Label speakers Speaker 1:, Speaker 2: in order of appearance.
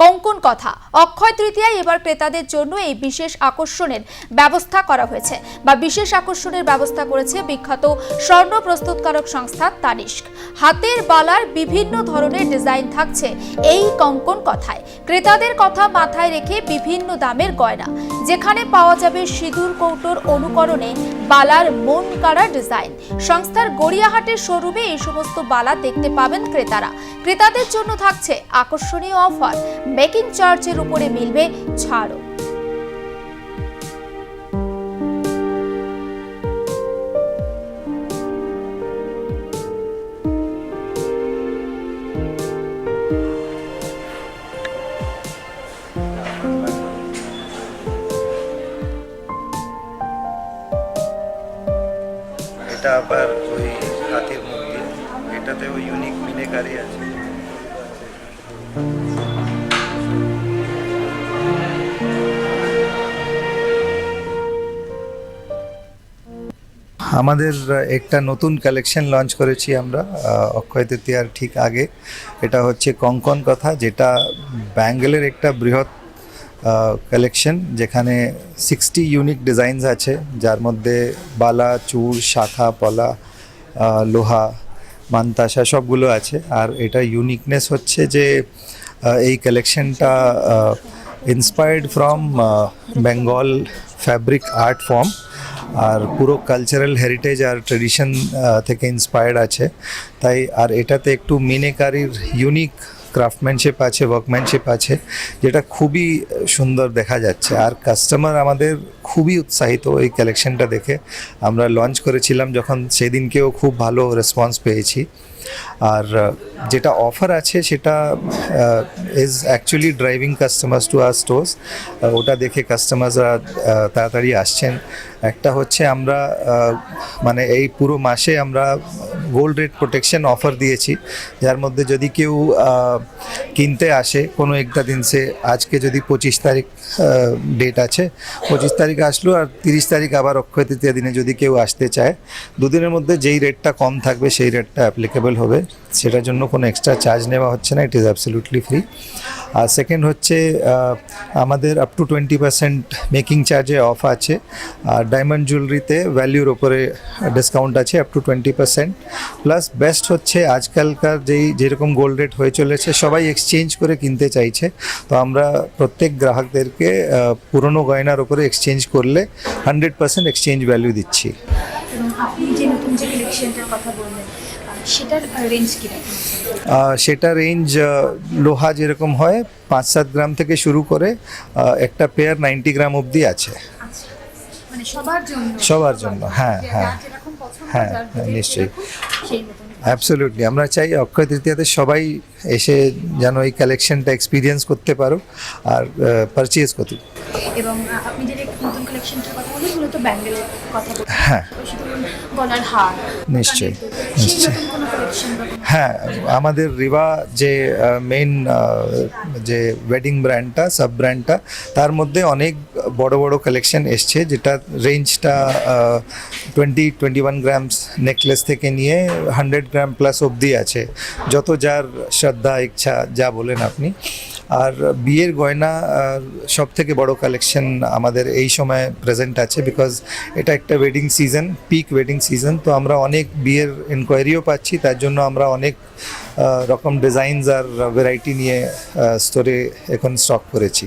Speaker 1: কঙ্কন কথা। অক্ষয় তৃতীয়ায় এবার ক্রেতাদের জন্য এই বিশেষ আকর্ষণের ব্যবস্থা করা হয়েছে বা বিশেষ আকর্ষণের ব্যবস্থা করেছে বিখ্যাত স্বর্ণ প্রস্তুতকারক সংস্থা তানিস্ক। হাতের বালার বিভিন্ন ধরনের ডিজাইন থাকছে এই কঙ্কন কথায়। ক্রেতাদের কথা মাথায় রেখে বিভিন্ন দামের গয়না, যেখানে পাওয়া যাবে সিঁদুর কৌটোর অনুকরণে বালার মন কাড়া ডিজাইন। সংস্থার গড়িয়াহাটের শোরুমে এই সমস্ত বালা দেখতে পাবেন ক্রেতারা। ক্রেতাদের জন্য থাকছে আকর্ষণীয় অফার, মেকিং চার্জের উপরে মিলবে ছাড়ও।
Speaker 2: এটা আবার ওই হাতির মুখ দিয়ে, এটাতে ওই ইউনিক মিনেকারি আছে। আমাদের একটা নতুন কালেকশন লঞ্চ করেছি আমরা অক্ষয় তৃতীয়ার ঠিক আগে। এটা হচ্ছে কঙ্কন কথা, যেটা ব্যাঙ্গেলের একটা বৃহৎ কালেকশন, যেখানে 60 ইউনিক ডিজাইনস আছে, যার মধ্যে বালা, চূড়, শাখা, পলা, লোহা, মান্তাসা সবগুলো আছে। আর এটা ইউনিকনেস হচ্ছে যে এই কালেকশনটা inspired from Bengal fabric art form, আর পুরো কালচারাল হেরিটেজ আর ট্রেডিশন থেকে ইন্সপায়ার্ড আছে তাই। আর এটাতে একটু মিনেকারির ইউনিক ক্রাফটম্যানশিপ আছে, ওয়ার্কম্যানশিপ আছে, যেটা খুবই সুন্দর দেখা যাচ্ছে। আর কাস্টমার আমাদের খুবই উৎসাহিত এই কালেকশনটা দেখে। আমরা লঞ্চ করেছিলাম যখন, সেদিনকেও খুব ভালো রেসপন্স পেয়েছি। আর যেটা অফার আছে সেটা is actually driving customers to our stores. ওটা দেখে কাস্টমাররা তাড়াতাড়ি আসছেন। একটা হচ্ছে আমরা মানে এই পুরো মাসে আমরা গোল্ড রেট প্রোটেকশন অফার দিয়েছি, যার মধ্যে যদি কেউ কিনতে আসে কোনো একটা দিন, সে আজকে যদি 25 তারিখ ডেট আছে, 25 তারিখ আসলো আর 30 তারিখ আবার অক্ষয় তৃতীয়া দিনে যদি কেউ আসতে চায়, দুদিনের মধ্যে যেই রেটটা কম থাকবে সেই রেটটা অ্যাপ্লিকেবল হবে। সেটার জন্য কোনো এক্সট্রা চার্জ নেওয়া হচ্ছে না, ইট ইজ অ্যাবসলিউটলি ফ্রি। আর সেকেন্ড হচ্ছে আমাদের আপ টু 20% মেকিং চার্জে অফ আছে। আর ডায়মন্ড জুয়েলারিতে ভ্যালিউর ওপরে ডিসকাউন্ট আছে আপ টু 20%। প্লাস বেস্ট হচ্ছে আজকালকার যেরকম গোল্ড রেট হয়ে চলেছে, সবাই এক্সচেঞ্জ করে কিনতে চাইছে। তো আমরা প্রত্যেক গ্রাহকদেরকে পুরনো গয়নার ওপরে এক্সচেঞ্জ করলে 100% এক্সচেঞ্জ ভ্যালু দিচ্ছি।
Speaker 3: আপনি যে নতুন যে কালেকশনটার কথা বললেন, সেটার রেঞ্জ কি?
Speaker 2: সেটা রেঞ্জ লোহা যেরকম হয় 5-7 গ্রাম থেকে শুরু করে একটা পেয়ার 90 গ্রাম অবধি আছে।
Speaker 3: মানে সবার জন্য? সবার জন্য,
Speaker 2: হ্যাঁ হ্যাঁ হ্যাঁ, নিশ্চয়ই, অ্যাবসলিউটলি। আমরা চাই অক্ষয় তৃতীয়াতে সবাই এসে যেন এই কালেকশনটা এক্সপিরিয়েন্স করতে পারো আর পারচেজ করতে।
Speaker 3: এবং আপনি যে নতুন কালেকশনটার কথা বললেন, মূলত ব্যাঙ্গেলের কথা বললেন।
Speaker 2: হ্যাঁ,
Speaker 3: গলার হার,
Speaker 2: নিশ্চয়ই নিশ্চয়ই। হ্যাঁ, আমাদের রিবা যে মেইন যে ওয়েডিং ব্র্যান্ডটা, সাব ব্র্যান্ডটা, তার মধ্যে অনেক বড় বড় কালেকশন এসছে, যেটা রেঞ্জটা 20-21 গ্রামস নেকলেস থেকে নিয়ে 100 গ্রাম প্লাস অবধি আছে, যত যার শ্রদ্ধা ইচ্ছা যা বলেন আপনি। আর বিয়ের গয়না সব থেকে বড় কালেকশন আমাদের এই সময় প্রেজেন্ট আছে, বিকজ এটা একটা wedding season, peak wedding season. তো আমরা অনেক বিয়ের ইনকোয়ারিও পাচ্ছি, তার জন্য আমরা অনেক রকম ডিজাইনস আর ভ্যারাইটি নিয়ে স্টোরে এখন স্টক করেছি।